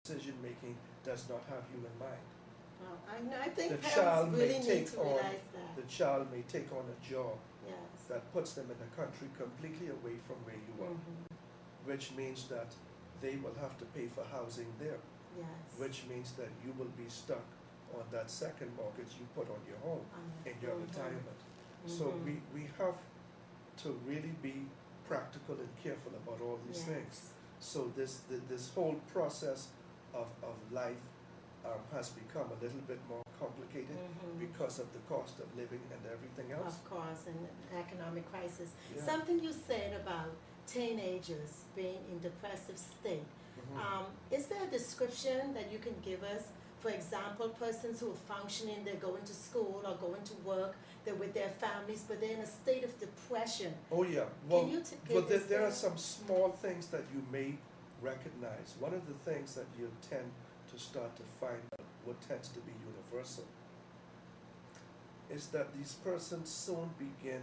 decision making does not have you in mind. Well, I think The parents child may really need take to on realize that. the child may take on a job Yes. that puts them in a country completely away from where you are, which means that they will have to pay for housing there, Yes. which means that you will be stuck on that second mortgage you put on your home in your retirement. So we have to really be practical and careful about all these things. So this whole process of life has become a little bit more complicated because of the cost of living and everything else. Of course, and economic crisis. Yeah. Something you said about teenagers being in depressive state. Is there a description that you can give us? For example, persons who are functioning, they're going to school or going to work, they're with their families, but they're in a state of depression. Oh yeah, well, Can you there are some small things that you may recognize. One of the things that you tend to start to find out, what tends to be universal, is that these persons soon begin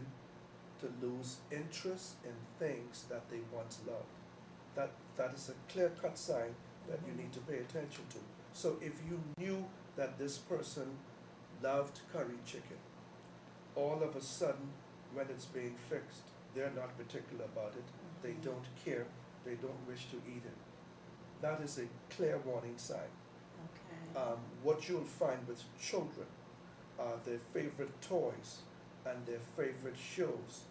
to lose interest in things that they once loved. That is a clear-cut sign that you need to pay attention to. So if you knew that this person loved curry chicken, all of a sudden, when it's being fixed, they're not particular about it, they don't care, they don't wish to eat it. That is a clear warning sign. Okay. What you'll find with children are their favorite toys and their favorite shows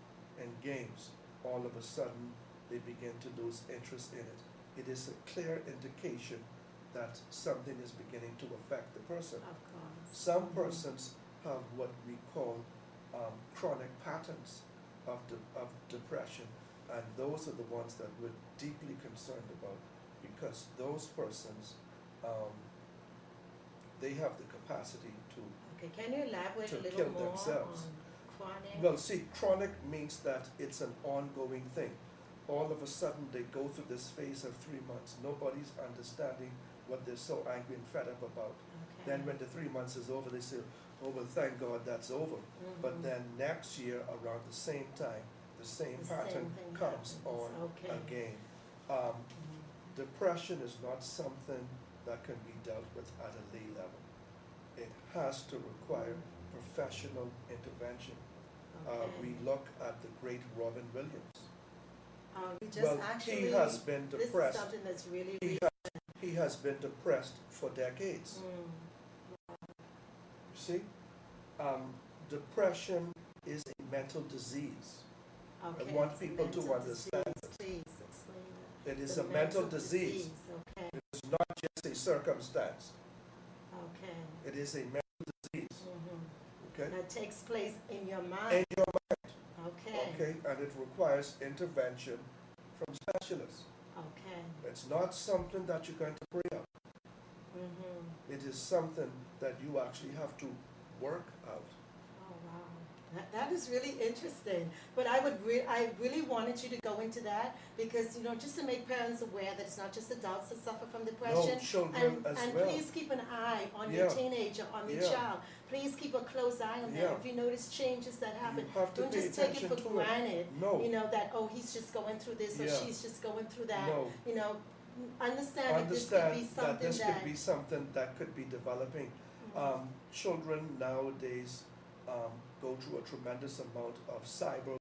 and games. All of a sudden, they begin to lose interest in it. It is a clear indication that something is beginning to affect the person. Of course. Some persons have what we call chronic patterns of depression, and those are the ones that we're deeply concerned about, because those persons, they have the capacity to Okay, can you elaborate a little kill more themselves. on chronic? Well, see, chronic means that it's an ongoing thing. All of a sudden, they go through this phase of 3 months. Nobody's understanding what they're so angry and fed up about. Okay. Then when the 3 months is over, they say, oh, well, thank God that's over. But then next year, around the same time, the same pattern thing comes happens. on Okay. again. Depression is not something that can be dealt with at a lay level. It has to require professional intervention. Okay. We look at the great Robin Williams. We just Well, actually, he has been this is depressed. something that's really He has been depressed for decades. You see, depression is a mental disease. Okay, I want it's a people to mental understand disease. Please explain that. it is It's a mental disease. Okay. It is not just a circumstance. Okay. It is a mental disease. Okay? That takes place in your In mind. your mind. Okay. Okay, and it requires intervention from specialists. Okay. It's not something that you're going to pray up. It is something that you actually have to work out. Oh wow, that is really interesting. But I really wanted you to go into that because just to make parents aware that it's not just adults that suffer from depression. No, children as and well. please keep an eye on your teenager, on your child. Please keep a close eye on them. If you notice changes that happen, You have to don't pay just take it attention for to it. granted. No. That he's just going through this or she's just going through that. No. Understand that this could be something this could be something that could be developing. Children nowadays go through a tremendous amount of cyber